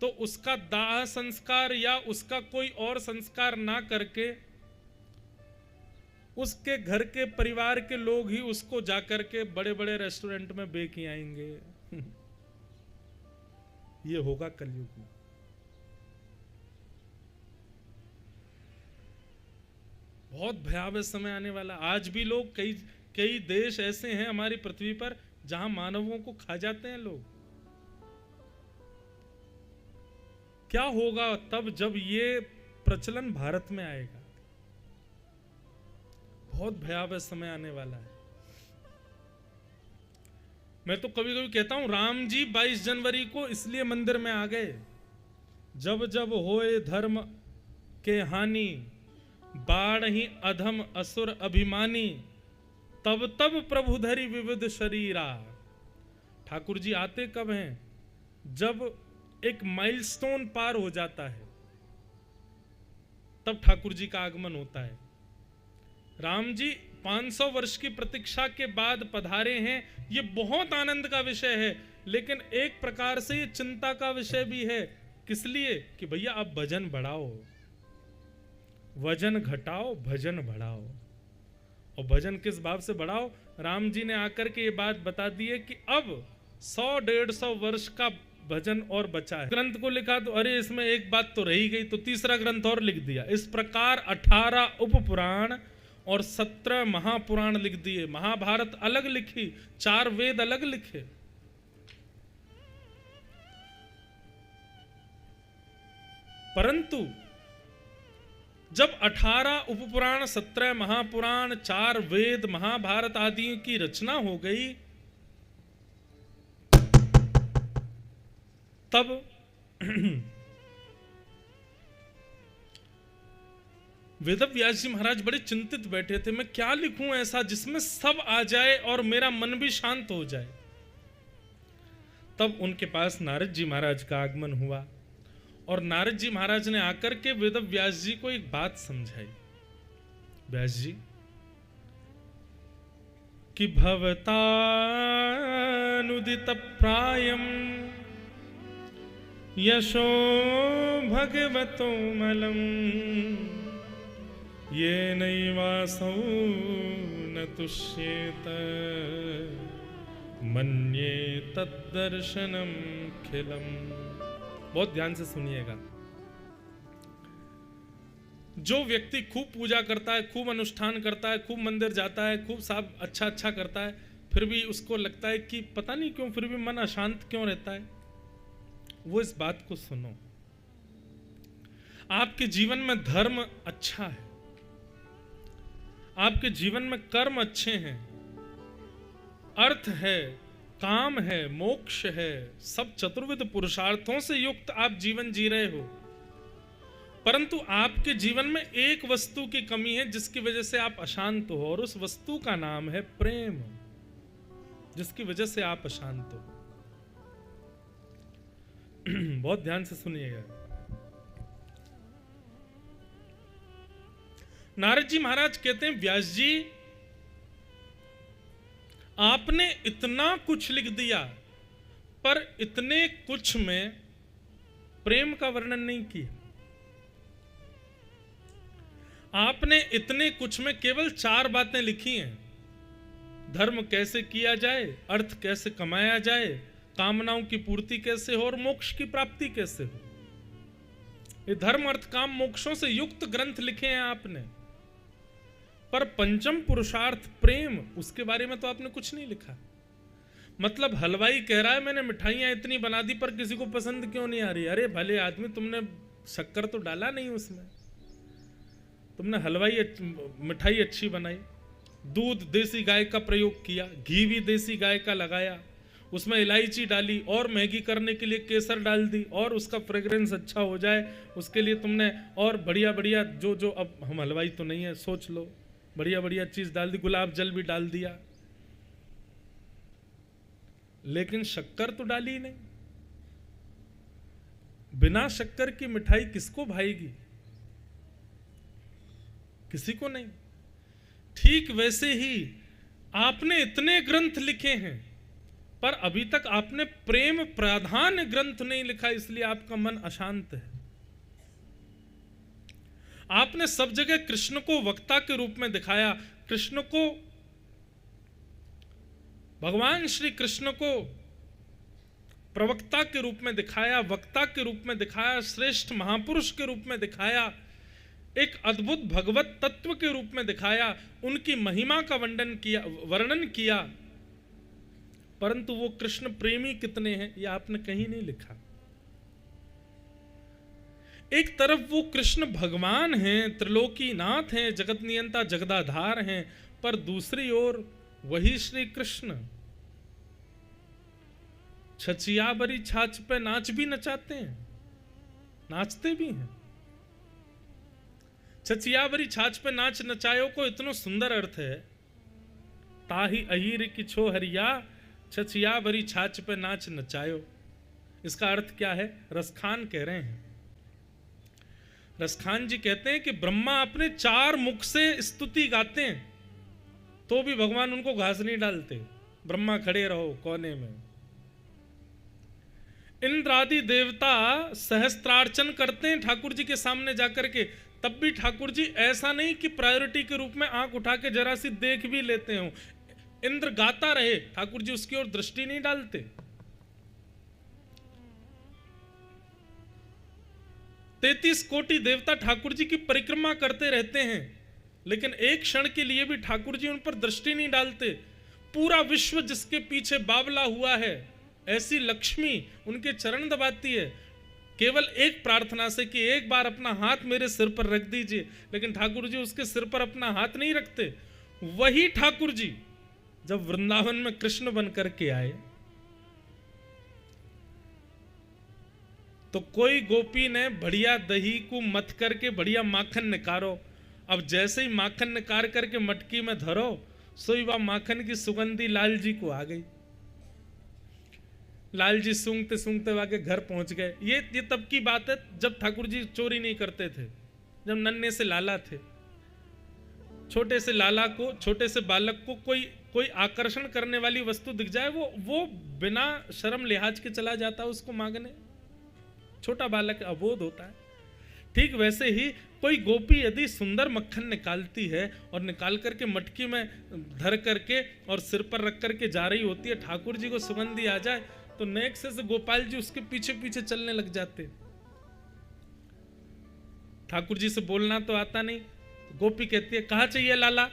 तो उसका दाह संस्कार या उसका कोई और संस्कार ना करके उसके घर के परिवार के लोग ही उसको जाकर के बड़े बड़े रेस्टोरेंट में बेच आएंगे। ये होगा कलयुग में। बहुत भयावह समय आने वाला। आज भी लोग, कई देश ऐसे हैं हमारी पृथ्वी पर जहां मानवों को खा जाते हैं लोग। क्या होगा तब जब ये प्रचलन भारत में आएगा। बहुत भयावह समय आने वाला है। मैं तो कभी कभी कहता हूं, राम जी 22 जनवरी को इसलिए मंदिर में आ गए, जब जब होए धर्म के हानि, बाढ़ ही अधम असुर अभिमानी, तब तब प्रभु धरि विविध शरीरा। ठाकुर जी आते कब हैं? जब एक माइलस्टोन पार हो जाता है, तब ठाकुर जी का आगमन होता है। राम जी 500 वर्ष की प्रतीक्षा के बाद पधारे हैं। ये बहुत आनंद का विषय है, लेकिन एक प्रकार से ये चिंता का विषय भी है। किस लिए? कि भैया अब भजन बढ़ाओ, वजन घटाओ, भजन बढ़ाओ। और भजन किस भाव से बढ़ाओ? राम जी ने आकर के ये बात बता दी है कि अब 100-150 वर्ष का भजन और बचा है। ग्रंथ को लिखा तो अरे इसमें एक बात तो रही गई, तो तीसरा ग्रंथ और लिख दिया। इस प्रकार 18 उपपुराण और 17 महापुराण लिख दिए। महाभारत अलग लिखी, 4 वेद अलग लिखे। परंतु जब 18 उपपुराण, 17 महापुराण, 4 वेद, महाभारत आदि की रचना हो गई, तब वेदव्यास जी महाराज बड़े चिंतित बैठे थे, मैं क्या लिखूं ऐसा जिसमें सब आ जाए और मेरा मन भी शांत हो जाए। तब उनके पास नारद जी महाराज का आगमन हुआ और नारद जी महाराज ने आकर के वेद व्यास जी को एक बात समझाई। व्यास जी कि भवतानुदित प्रायम यशो भगवतो मलम ये नैवासौ न तुष्येत मन्ये तद्दर्शनम खिलम। बहुत ध्यान से सुनिएगा। जो व्यक्ति खूब पूजा करता है, खूब अनुष्ठान करता है, खूब मंदिर जाता है, खूब सब अच्छा करता है, फिर भी उसको लगता है कि पता नहीं क्यों फिर भी मन अशांत क्यों रहता है, वो इस बात को सुनो। आपके जीवन में धर्म अच्छा है, आपके जीवन में कर्म अच्छे हैं, अर्थ है, काम है, मोक्ष है, सब चतुर्विध पुरुषार्थों से युक्त आप जीवन जी रहे हो, परंतु आपके जीवन में एक वस्तु की कमी है जिसकी वजह से आप अशांत हो, और उस वस्तु का नाम है प्रेम, जिसकी वजह से आप अशांत हो। बहुत ध्यान से सुनिएगा। नारद जी महाराज कहते हैं, व्यास जी आपने इतना कुछ लिख दिया पर इतने कुछ में प्रेम का वर्णन नहीं किया। आपने इतने कुछ में केवल 4 बातें लिखी हैं। धर्म कैसे किया जाए, अर्थ कैसे कमाया जाए, कामनाओं की पूर्ति कैसे हो और मोक्ष की प्राप्ति कैसे हो। ये धर्म अर्थ काम मोक्षों से युक्त ग्रंथ लिखे हैं आपने, पर पंचम पुरुषार्थ प्रेम, उसके बारे में तो आपने कुछ नहीं लिखा। मतलब हलवाई कह रहा है मैंने मिठाइयां इतनी बना दी पर किसी को पसंद क्यों नहीं आ रही। अरे भले आदमी, तुमने शक्कर तो डाला नहीं उसमें, तुमने मिठाई अच्छी बनाई, दूध देसी गाय का प्रयोग किया, घी भी देसी गाय का लगाया, उसमें इलायची डाली और महंगी करने के लिए केसर डाल दी, और उसका फ्रेग्रेंस अच्छा हो जाए उसके लिए तुमने और बढ़िया बढ़िया जो अब हम हलवाई तो नहीं है, सोच लो, बढ़िया बढ़िया चीज डाल दी, गुलाब जल भी डाल दिया, लेकिन शक्कर तो डाली ही नहीं। बिना शक्कर की मिठाई किसको भाएगी? किसी को नहीं। ठीक वैसे ही आपने इतने ग्रंथ लिखे हैं पर अभी तक आपने प्रेम प्रधान ग्रंथ नहीं लिखा, इसलिए आपका मन अशांत है। आपने सब जगह कृष्ण को वक्ता के रूप में दिखाया, कृष्ण को, भगवान श्री कृष्ण को प्रवक्ता के रूप में दिखाया, वक्ता के रूप में दिखाया, श्रेष्ठ महापुरुष के रूप में दिखाया, एक अद्भुत भगवत तत्व के रूप में दिखाया, उनकी महिमा का वर्णन किया, परंतु वो कृष्ण प्रेमी कितने हैं ये आपने कहीं नहीं लिखा। एक तरफ वो कृष्ण भगवान हैं, त्रिलोकीनाथ हैं, जगत नियंता जगदाधार हैं, पर दूसरी ओर वही श्री कृष्ण छचियाबरी छाछ पे नाच भी नचाते हैं, नाचते भी हैं। छचियाबरी छाछ पे नाच नचायो को इतना सुंदर अर्थ है, ताही अहीर की छो हरिया छचियाबरी छाछ पे नाच नचायो। इसका अर्थ क्या है? रसखान कह रहे हैं। रसखान जी कहते हैं कि ब्रह्मा अपने 4 मुख से स्तुति गाते हैं तो भी भगवान उनको घास नहीं डालते, ब्रह्मा खड़े रहो कोने में। इंद्र आदि देवता सहस्त्रार्चन करते हैं ठाकुर जी के सामने जाकर के, तब भी ठाकुर जी ऐसा नहीं कि प्रायोरिटी के रूप में आंख उठा के जरा सी देख भी लेते हो। इंद्र गाता रहे, ठाकुर जी उसकी ओर दृष्टि नहीं डालते। 33 कोटि देवता ठाकुर जी की परिक्रमा करते रहते हैं, लेकिन एक क्षण के लिए भी ठाकुर जी उन पर दृष्टि नहीं डालते। पूरा विश्व जिसके पीछे बावला हुआ है, ऐसी लक्ष्मी उनके चरण दबाती है केवल एक प्रार्थना से कि एक बार अपना हाथ मेरे सिर पर रख दीजिए, लेकिन ठाकुर जी उसके सिर पर अपना हाथ नहीं रखते। वही ठाकुर जी जब वृंदावन में कृष्ण बन करके आए तो कोई गोपी ने बढ़िया दही को मथ करके बढ़िया माखन निकारो, अब जैसे ही माखन निकाल करके मटकी में धरो, सोई वह माखन की सुगंधी लाल जी को आ गई। लाल जी सूंघते सूंघते वाके घर पहुंच गए। ये तब की बात है जब ठाकुर जी चोरी नहीं करते थे, जब नन्हे से लाला थे। छोटे से लाला को, छोटे से बालक को कोई आकर्षण करने वाली वस्तु दिख जाए, वो बिना शर्म लिहाज के चला जाता है उसको मांगने। छोटा बालक अबोध होता है। ठीक वैसे ही कोई गोपी यदि सुंदर मक्खन निकालती है और निकाल करके मटकी में धर करके और सिर पर रख करके जा रही होती है, ठाकुर जी को सुगंधी आ जाए तो नेक से गोपाल जी उसके पीछे पीछे चलने लग जाते। ठाकुर जी से बोलना तो आता नहीं, गोपी कहती है कहाँ चाहिए लाला?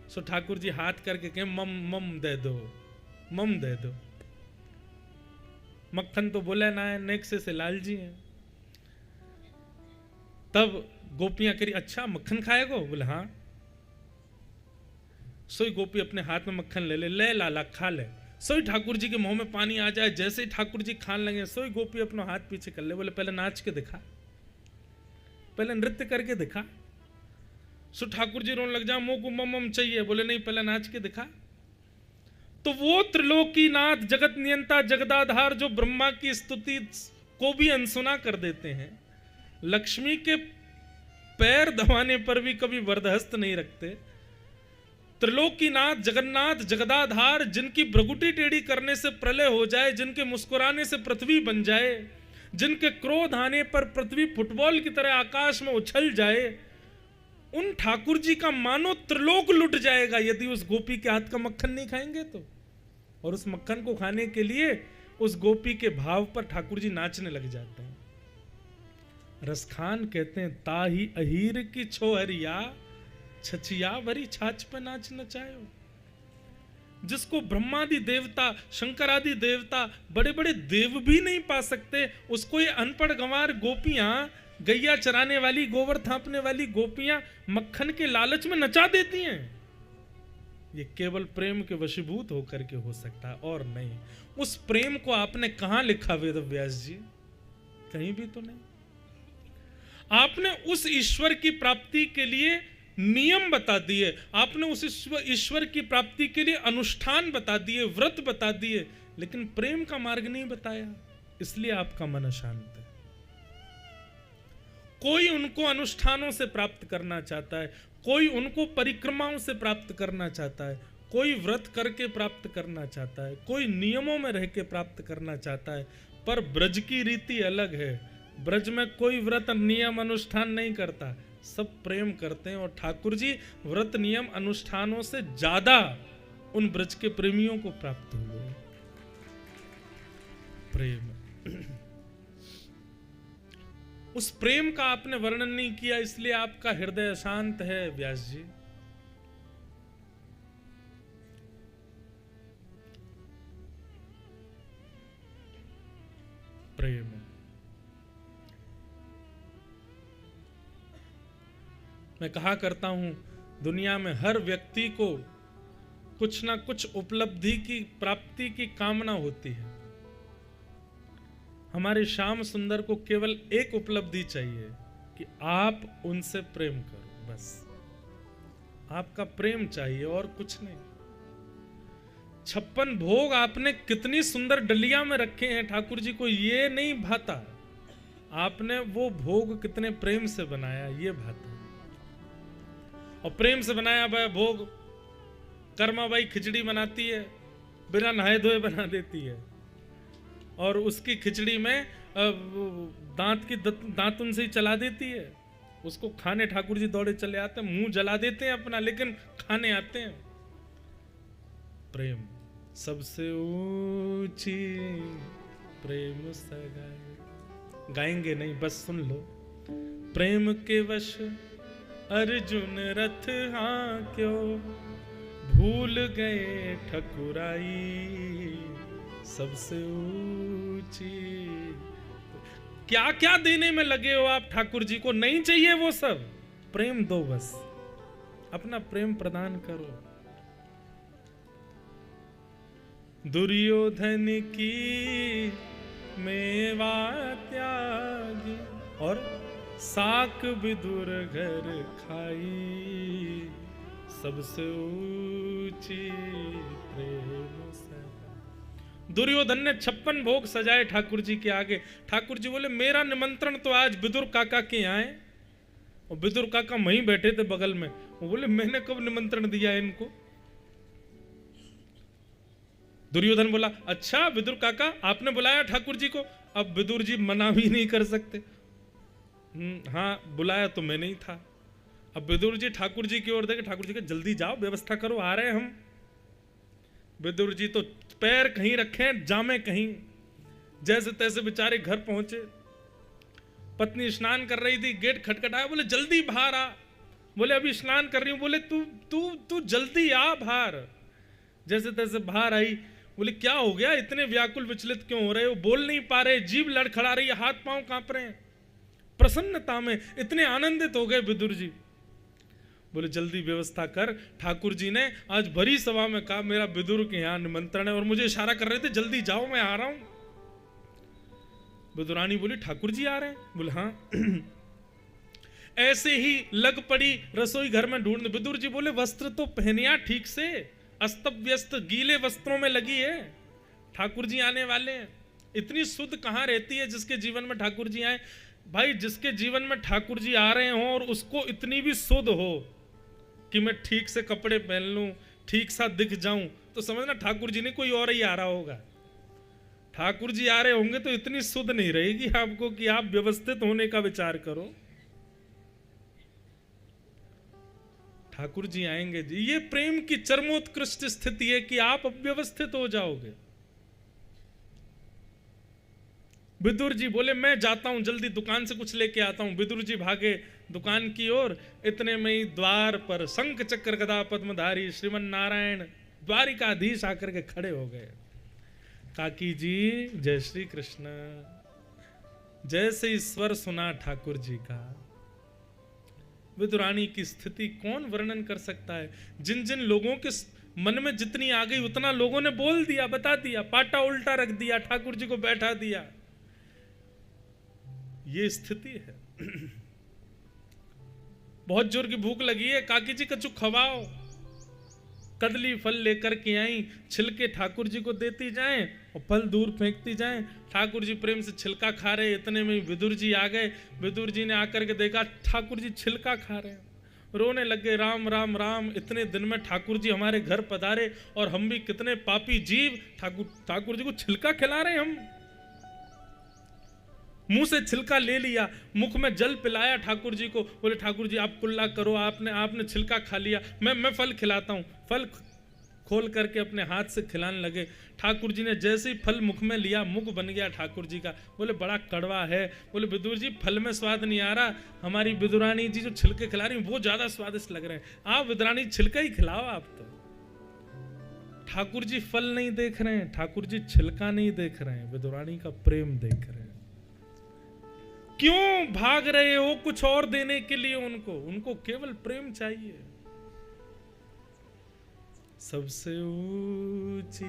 सो ठाकुर जी हाथ करके कहे मम मम दे दो, मम दे दो। मक्खन तो बोले ना है, नेक से लाल जी हैं। तब गोपियां करी अच्छा मक्खन खाएगो? बोले हाँ। सोई गोपी अपने हाथ में मक्खन ले लाला खा ले। सोई ठाकुर जी के मुंह में पानी आ जाए, जैसे ही ठाकुर जी खाने लगे सोई गोपी अपना हाथ पीछे कर ले। बोले पहले नाच के दिखा, पहले नृत्य करके दिखा। सो ठाकुर जी रोने लग जा, मुंह को मम चाहिए। बोले नहीं पहले नाच के दिखा। तो वो त्रिलोकीनाथ जगत नियंता जगदाधार जो ब्रह्मा की स्तुति को भी अनसुना कर देते हैं, लक्ष्मी के पैर दबाने पर भी कभी वरदहस्त नहीं रखते, त्रिलोकीनाथ जगन्नाथ जगदाधार जिनकी भ्रगुटी टेढ़ी करने से प्रलय हो जाए, जिनके मुस्कुराने से पृथ्वी बन जाए, जिनके क्रोध आने पर पृथ्वी फुटबॉल की तरह आकाश में उछल जाए, उन ठाकुर जी का मानो त्रिलोक लुट जाएगा यदि उस गोपी के हाथ का मक्खन नहीं खाएंगे तो। और उस मक्खन को खाने के लिए उस गोपी के भाव पर ठाकुर जी नाचने लग जाते हैं। रसखान कहते हैं ताही अहीर की छोहरिया छछिया भरी छाछ पे नाच नचायो। जिसको ब्रह्मादि देवता, शंकरादि देवता, बड़े बड़े देव भी नहीं पा सकते, उसको ये अनपढ़ गंवार गोपियां, गैया चराने वाली, गोबर थापने वाली गोपियां मक्खन के लालच में नचा देती हैं। ये केवल प्रेम के वशीभूत होकर के हो सकता है और नहीं। उस प्रेम को आपने कहां लिखा वेद व्यास जी? कहीं भी तो नहीं। आपने उस ईश्वर की प्राप्ति के लिए नियम बता दिए, आपने उस ईश्वर की प्राप्ति के लिए अनुष्ठान बता दिए, व्रत बता दिए, लेकिन प्रेम का मार्ग नहीं बताया। इसलिए आपका मन अशांत है। कोई उनको अनुष्ठानों से प्राप्त करना चाहता है, कोई उनको परिक्रमाओं से प्राप्त करना चाहता है, कोई व्रत करके प्राप्त करना चाहता है, कोई नियमों में रह के प्राप्त करना चाहता है। पर ब्रज की रीति अलग है। ब्रज में कोई व्रत नियम अनुष्ठान नहीं करता, सब प्रेम करते हैं। और ठाकुर जी व्रत नियम अनुष्ठानों से ज्यादा उन ब्रज के प्रेमियों को प्राप्त हुए। प्रेम, उस प्रेम का आपने वर्णन नहीं किया, इसलिए आपका हृदय अशांत है व्यास जी। प्रेम, मैं कहा करता हूं दुनिया में हर व्यक्ति को कुछ ना कुछ उपलब्धि की प्राप्ति की कामना होती है। हमारे श्याम सुंदर को केवल एक उपलब्धि चाहिए कि आप उनसे प्रेम करो, बस आपका प्रेम चाहिए और कुछ नहीं। 56 भोग आपने कितनी सुंदर डलिया में रखे हैं, ठाकुर जी को ये नहीं भाता। आपने वो भोग कितने प्रेम से बनाया ये भाता। और प्रेम से बनाया भाई भोग, कर्मा बाई खिचड़ी बनाती है, बिना नहाए धोए बना देती है, और उसकी खिचड़ी में दांतुन से ही चला देती है। उसको खाने ठाकुर जी दौड़े चले आते हैं, मुंह जला देते हैं अपना, लेकिन खाने आते हैं। प्रेम सबसे ऊंची प्रेम सगाई, गाएंगे नहीं बस सुन लो। प्रेम के वश अर्जुन रथ हाँ क्यों, भूल गए ठकुराई सबसे ऊंची। क्या क्या देने में लगे हो आप ठाकुर जी को, नहीं चाहिए वो सब, प्रेम दो बस, अपना प्रेम प्रदान करो। दुर्योधन की मेवा त्यागी और साक विदुर घर खाई सबसे ऊंची प्रेम सगा। दुर्योधन ने 56 भोग सजाए ठाकुर जी के आगे। ठाकुर जी बोले मेरा निमंत्रण तो आज विदुर काका के यहाँ है, और विदुर काका वहीं बैठे थे बगल में। वो बोले मैंने कब निमंत्रण दिया इनको? दुर्योधन बोला अच्छा विदुर काका आपने बुलाया ठाकुर जी को? अब विदुर जी मना भी नहीं कर सकते। हाँ बुलाया तो मैं नहीं था। अब विदुर जी ठाकुर जी की ओर देखे, ठाकुर जी के जल्दी जाओ व्यवस्था करो, आ रहे हैं हम। विदुर जी तो पैर कहीं रखे जामे कहीं, जैसे तैसे बेचारे घर पहुंचे। पत्नी स्नान कर रही थी, गेट खटखटाया, बोले जल्दी बाहर आ। बोले अभी स्नान कर रही हूं। बोले तू तू तू जल्दी आ बाहर। जैसे तैसे बाहर आई। बोले क्या हो गया, इतने व्याकुल विचलित क्यों हो रहे हो? बोल नहीं पा रहे, जीभ लड़खड़ा रही है, हाथ पांव कांप रहे हैं। प्रसन्नता में इतने आनंदित हो गए विदुर जी। बोले जल्दी व्यवस्था कर। ठाकुर जी ने आज भरी सभा में कहा मेरा विदुर के यहाँ निमंत्रण है, और मुझे इशारा कर रहे थे जल्दी जाओ मैं आ रहा हूं। विदुरानी बोली ठाकुर जी आ रहे हैं? बोले हाँ। ऐसे ही लग पड़ी रसोई घर में ढूंढने। विदुर जी बोले वस्त्र तो पहनिया ठीक से, अस्त व्यस्त गीले वस्त्रों में लगी है, ठाकुर जी आने वाले हैं। इतनी शुद्ध कहां रहती है जिसके जीवन में ठाकुर जी आए? भाई जिसके जीवन में ठाकुर जी आ रहे हो और उसको इतनी भी शुद्ध हो कि मैं ठीक से कपड़े पहन लूं, ठीक सा दिख जाऊं, तो समझना ठाकुर जी ने कोई और ही आ रहा होगा। ठाकुर जी आ रहे होंगे तो इतनी शुद्ध नहीं रहेगी आपको कि आप व्यवस्थित होने का विचार करो। ठाकुर जी आएंगे जी, ये प्रेम की चरमोत्कृष्ट स्थिति है कि आप अव्यवस्थित हो जाओगे। विदुर जी बोले मैं जाता हूं, जल्दी दुकान से कुछ लेके आता हूं। विदुर जी भागे दुकान की ओर। इतने में ही द्वार पर शंख चक्र गदा पद्मधारी श्रीमन नारायण द्वारिकाधीश आकर के खड़े हो गए। काकी जी जय श्री कृष्ण। जैसे ईश्वर सुना ठाकुर जी का, विदुरानी की स्थिति कौन वर्णन कर सकता है? जिन जिन लोगों के मन में जितनी आ गई उतना लोगों ने बोल दिया, बता दिया, पाटा उल्टा रख दिया, ठाकुर जी को बैठा दिया। ये स्थिति है। बहुत जोर की भूख लगी है, काकी जी कछु खवाओ। कदली फल लेकर के आई, छिलके ठाकुर जी को देती जाएं और फल दूर फेंकती जाएं। ठाकुर जी प्रेम से छिलका खा रहे, इतने में विदुर जी आ गए। विदुर जी ने आकर के देखा ठाकुर जी छिलका खा रहे हैं, रोने लगे राम राम राम, इतने दिन में ठाकुर जी हमारे घर पधारे और हम भी कितने पापी जीव, ठाकुर जी को छिलका खिला रहे हैं हम। मुंह से छिलका ले लिया, मुख में जल पिलाया ठाकुर जी को। बोले ठाकुर जी आप कुल्ला करो, आपने छिलका खा लिया, मैं फल खिलाता हूं। फल खोल करके अपने हाथ से खिलाने लगे। ठाकुर जी ने जैसे ही फल मुख में लिया, मुख बन गया ठाकुर जी का। बोले बड़ा कड़वा है। बोले विदुर जी फल में स्वाद नहीं आ रहा, हमारी विदुरानी जी जो छिलके खिला रही वो ज्यादा स्वादिष्ट लग रहे हैं, आप विदुरानी छिलका ही खिलाओ आप तो। ठाकुर जी फल नहीं देख रहे हैं, ठाकुर जी छिलका नहीं देख रहे हैं, विदुरानी का प्रेम देख रहे हैं। क्यों भाग रहे हो कुछ और देने के लिए? उनको केवल प्रेम चाहिए। सबसे ऊंची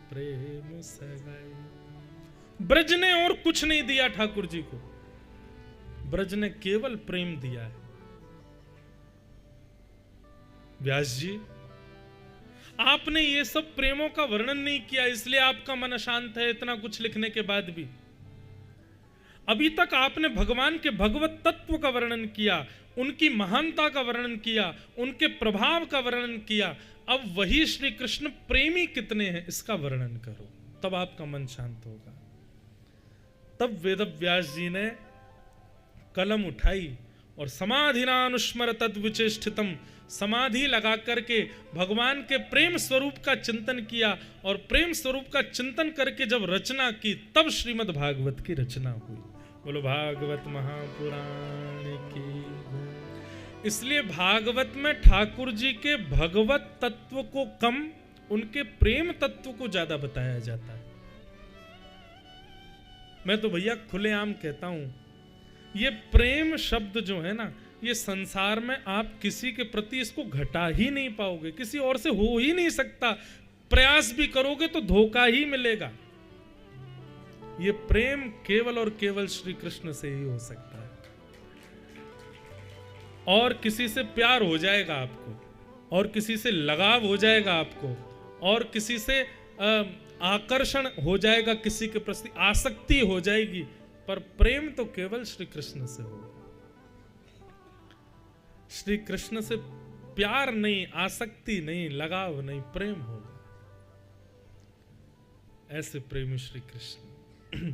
प्रेम सगाई। ब्रज ने और कुछ नहीं दिया ठाकुर जी को, ब्रज ने केवल प्रेम दिया है। व्यास जी आपने ये सब प्रेमों का वर्णन नहीं किया, इसलिए आपका मन अशांत है इतना कुछ लिखने के बाद भी। अभी तक आपने भगवान के भगवत तत्व का वर्णन किया, उनकी महानता का वर्णन किया, उनके प्रभाव का वर्णन किया। अब वही श्री कृष्ण प्रेमी कितने हैं इसका वर्णन करो, तब आपका मन शांत होगा। तब वेदव्यास जी ने कलम उठाई और समाधिनानुस्मर तद्विचेष्टितम, समाधि लगा करके भगवान के प्रेम स्वरूप का चिंतन किया, और प्रेम स्वरूप का चिंतन करके जब रचना की तब श्रीमद् भागवत की रचना हुई। बोलो भागवत महापुराण की। इसलिए भागवत में ठाकुर जी के भगवत तत्व को कम, उनके प्रेम तत्व को ज्यादा बताया जाता है। मैं तो भैया खुलेआम कहता हूं, ये प्रेम शब्द जो है ना, ये संसार में आप किसी के प्रति इसको घटा ही नहीं पाओगे, किसी और से हो ही नहीं सकता। प्रयास भी करोगे तो धोखा ही मिलेगा। ये प्रेम केवल और केवल श्री कृष्ण से ही हो सकता है। और किसी से प्यार हो जाएगा आपको, और किसी से लगाव हो जाएगा आपको, और किसी से आकर्षण हो जाएगा किसी के प्रति, आसक्ति हो जाएगी, पर प्रेम तो केवल श्री कृष्ण से होगा। श्री कृष्ण से प्यार नहीं, आसक्ति नहीं, लगाव नहीं, प्रेम होगा। ऐसे प्रेमी श्री कृष्ण।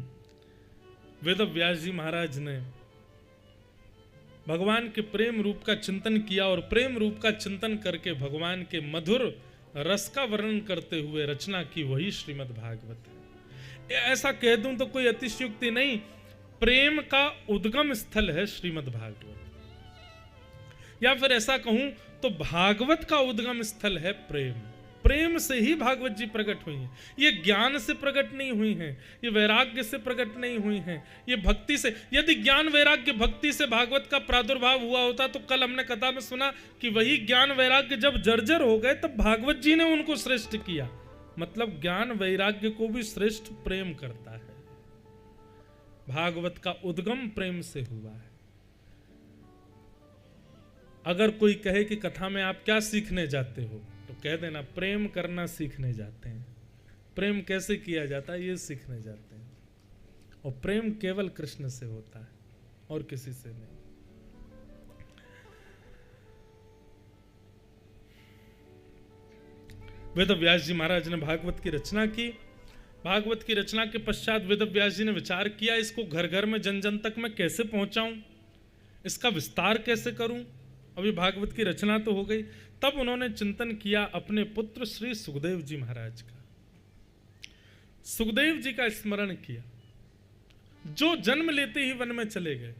वेद व्यास जी महाराज ने भगवान के प्रेम रूप का चिंतन किया और प्रेम रूप का चिंतन करके भगवान के मधुर रस का वर्णन करते हुए रचना की, वही श्रीमद् भागवत है। ऐसा कह दूं तो कोई अतिशयोक्ति नहीं, प्रेम का उद्गम स्थल है श्रीमद् भागवत, या फिर ऐसा कहूं तो भागवत का उद्गम स्थल है प्रेम। प्रेम से ही भागवत जी प्रकट हुई हैं। ये ज्ञान से प्रकट नहीं हुई हैं, ये वैराग्य से प्रकट नहीं हुई हैं, ये भक्ति से। यदि ज्ञान वैराग्य भक्ति से भागवत का प्रादुर्भाव हुआ होता तो कल हमने कथा में सुना कि वही ज्ञान वैराग्य जब जर्जर हो गए तब भागवत जी ने उनको श्रेष्ठ किया। मतलब ज्ञान वैराग्य को भी श्रेष्ठ प्रेम करता है। भागवत का उद्गम प्रेम से हुआ है। अगर कोई कहे कि कथा में आप क्या सीखने जाते हो, तो कह देना प्रेम करना सीखने जाते हैं। प्रेम कैसे किया जाता है ये सीखने जाते हैं। और प्रेम केवल कृष्ण से होता है और किसी से नहीं। वेद व्यास जी महाराज ने भागवत की रचना की। भागवत की रचना के पश्चात वेद व्यास जी ने विचार किया, इसको घर घर में जन जन तक मैं कैसे पहुंचाऊं, इसका विस्तार कैसे करूं। अभी भागवत की रचना तो हो गई, तब उन्होंने चिंतन किया अपने पुत्र श्री सुखदेव जी महाराज का। सुखदेव जी का स्मरण किया, जो जन्म लेते ही वन में चले गए।